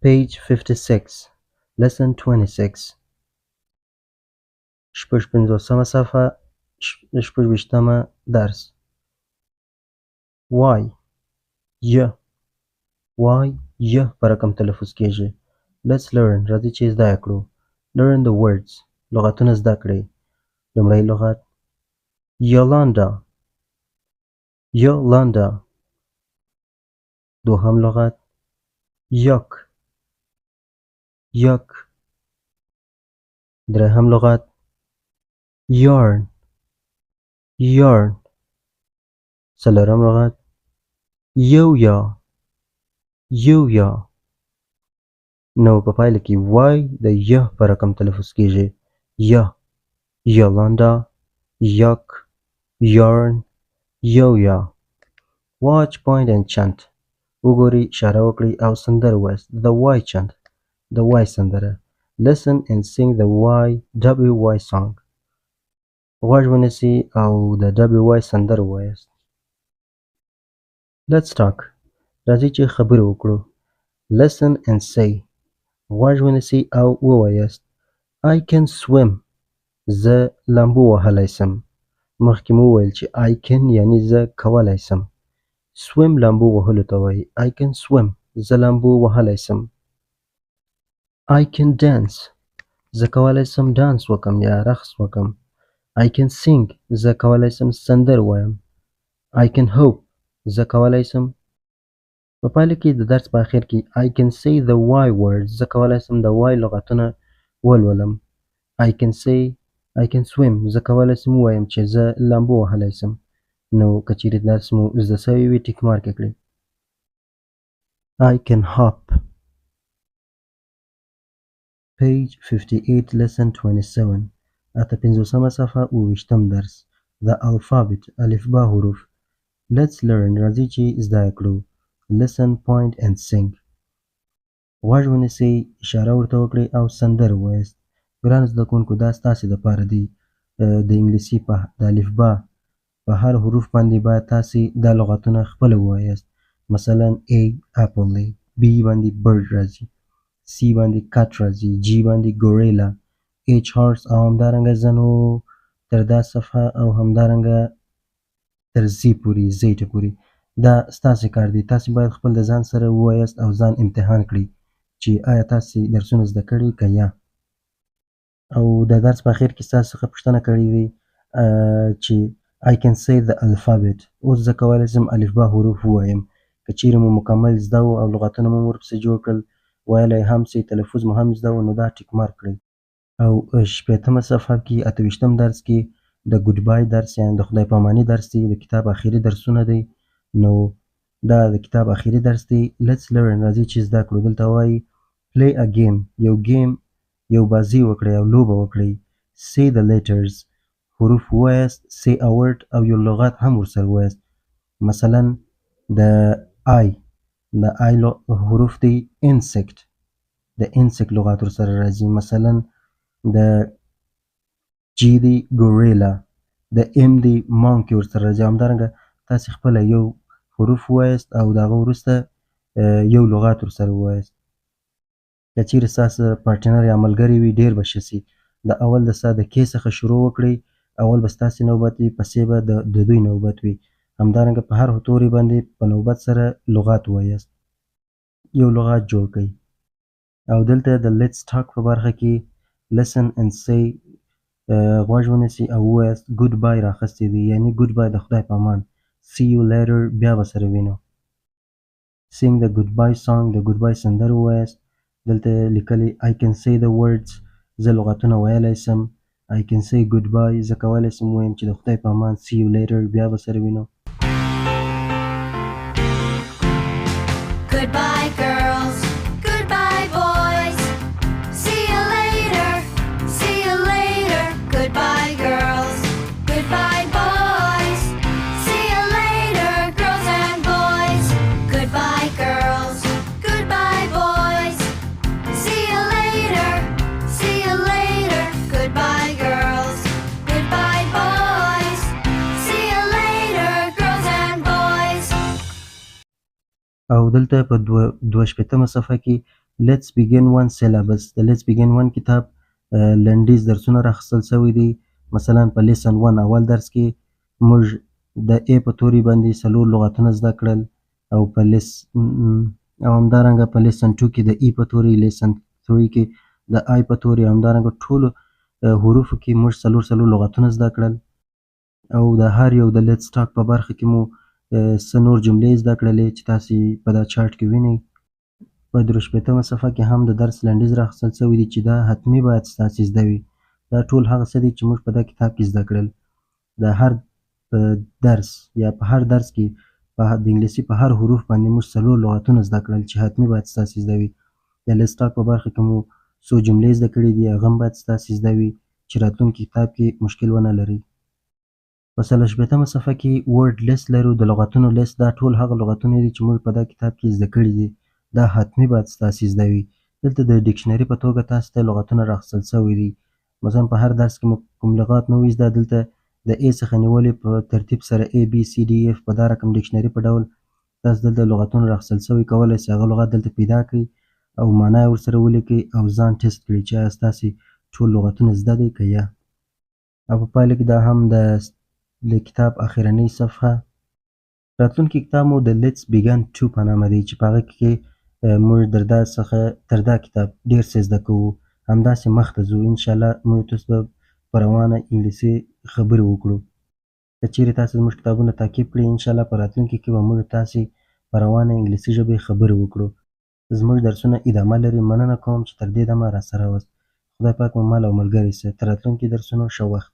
Page 56 Lesson 26 شپږ پنځوسمه صفحه شپږ ویشتمه درس Why ی په رقم تلفظ کیږي. Let's learn راځئ چې زده کړو. Learn the words لغتونه زده کړئ. لومړی لغت یولاندا دوهم لغت یک درهم لغت yarn څلورم لغت یویا نو په پایله کې وای د ی په رقم تلفظ کیږي. یولاندا یک yarn یویا. Watch, point and chant وګورئ، اشاره وکړئ او سندره ووایاست. The why chant د why سندره. Listen and sing the why song غوږ ونیسئ او د why سندره ووایاست. Let's talk راځئ چې خبرې وکړو. Listen and say غوږ ونیسئ او ووایاست. I can swim زه لامبو وهلی سم. مخکې مو وویل چې I can یعنی زه کولی سم. swim لامبو وهلو ته وایي. I can swim زه لامبو وهلی سم. I can dance زه کولی سم ډانس وکم یا رقص وکم. I can sing زه کولی سم سندر وایم. I can hope زه کولی سم. په پایله کې د درس په اخر کې I can say the why words زه کولی سم د why لغتونه ولولم. I can say I can swim زه کولی سم ووایم چې زه لامبو وهلی سم. نو که چیرې درس مو زده سوی وي ټیک مارک یې کړئ. I can hop Page 58 Lesson 27 اته پنځوسمه صفحه اوویشتم درس The alphabet الفبا حروف. Let's learn راځئ چې زده کړو. Listen, point and sing غوږ ونیسئ، اشاره ورته وکړئ او سندره ووایاست. ګرانو زده کوونکو دا ستاسې دپاره دی. د انګلیسي په د الفبا په هر حروف باندې باید تاسې دا لغتونه خپله ووایاست. مثلا A apple دی، B باندې bird راځي، C باندې cat راځي، G باندې gorilla، H horse او همدارنګه زنو تر دا صفحه او همدارنګه تر Z پورې زیټه پورې. دا ستاسې کار دی. تاسې باید خپل د ځان سره ووایاست او ځان امتحان کړئ چې آیا تاسې درسونه زده کړي که یا. او د درس په اخر کې ستاسو څخه پوښتنه کړې دی چې I can say the alphabet اوس زه کولی شم الفبا حروف ووایم. که چیرې مو مکمل زده و او لغتونه مو ورپسې جوړ کړل، ویلی هم سئ، تلفظ مو هم زده و، نو دا ټیک مارک کړئ. او شپېتمه صفحه کې اته ویشتم درس کې د ګوډ بای درس یعنې د خدای پاماني درس دی. د کتاب اخري درسونه دی. نو دا د کتاب اخري درس دی. Let's learn راځئ چې زده کړو. دلته وایي play a game یو بازي وکړئ او لوبه وکړئ. say the letters حروف ووایاست. say a word او یو لغت هم ورسره ووایاست. مثلا د I حروف دی insect د insect لغات ورسره راځي. مثلا د G دی gorilla د M دی monkey ورسره راځي. همدارنګه تاسې خپله یو حروف ووایاست او د هغه وروسته یو لغات ورسره ووایاست. که چیرې ستاسو پارټنر یا ملګری وي ډېر به ښه سي. د اول د سا د کې څخه شروع وکړئ. اول به ستاسې نوبت وي، پسې به د دوی نوبت وي. همدارنګه په هر توري باندې په نوبت سره لغات ووایاست. یو لغات جوړ کړئ. او دلته د let's talk په برخه کې listen and say غوږ ونیسئ او ووایاست. ګوډ بای راخیستی دی یعنې ګوډ بای د خدای په امان. see you later بیا به سره وینو. sing the goodbye song د ګوډ بای سندره ووایاست. دلته لیکلی I can say the words زه لغتونه ویلی سم. I can say goodbye زه کولی سم ووایم چې د خدای په امان. see you later بیا به سره وینو. Goodbye girls, goodbye boys, see you later, goodbye girls, goodbye boys, see you later girls and boys, goodbye girls, goodbye boys, see you later, goodbye girls, goodbye boys, see you later girls and boys. او دلته په دوه شپېتمه صفحه کې Let's begin one syllabus. د Let's begin one کتاب لنډیز درسونه راخیستل سوي دي. مثلا په lesson 1 اول درس کې موږ د A په توري باندې 4 لغتونه زده کړل او همدارنګه په lesson 2 کې د E په توري، lesson 3 کې د I په توري، همدارنګه ټولو حروفو کې موږ 4 لغتونه زده کړل او د هر یو د Let's talk په برخه کې مو څه نور جملې زده کړلې چې تاسې په دا چارټ کې وینئ. په 63مه صفحه کې هم د درس لنډیز راخیستل سوي دي چې دا حتمي باید ستاسې زده وي. دا ټول هغه څه دي چې موږ په دا کتاب کې زده کړل. د هر درس یا په هر درس کې د انګلیسي په هر حروف باندې موږ 4 لغتونه زده کړل چې حتمي باید ستاسې زده وي. د Let's talk په برخه کې مو څو جملې زده کړې دي، هغه هم باید ستاسې زده وي چې راتلونکي کتاب کې مشکل ونه لرئ. په 44مه صفحه کې ورډ لیست لرو، د لغتونو لیست. دا ټول هغه لغتونه دي چې موږ په دا کتاب کې زده کړي دي. دا حتمي باید ستاسې زده وي. دلته د ډکشنري په توګه تاسو ته لغتونه راخیستل سوي دي. مثلا په هر درس کې مو کوم لغات نه وي زده، دلته د A څخه نیولې په ترتیب سره A B C D F په دا رقم ډکشنري په ډول تاسو دلته لغتونه راخیستل سوي کولی شئ هغه لغت دلته پیدا کړئ او معنا یې ورسره ولیکئ او ځان ټیسټ کړئ چې ایا ستاسې ټول لغتونه زده دی که یا. او په پایله کې دا هم د کتاب اخرنۍ صفحه. راتلونکی کتاب مو د Let's begin 2 په نامه دی چې په هغه کې موږ تر دا کتاب ډېر څه زده کوو. همداسې مخته ځو. انشاءالله موږ تاسو به په روانه انګلیسي خبرې وکړو. که چیرې تاسو زموږ کتابونه تعقیب کړئ انشاءالله په راتلونکي کې به موږ تاسې په روانه انګلیسي ژبې خبرې وکړو. زموږ درسونه ادامه لري. مننه کوم چې تر دې دمه راسره وست. خدای پاک مو مل او ملګری شه. تر راتلونکي درسونو ښه وخت.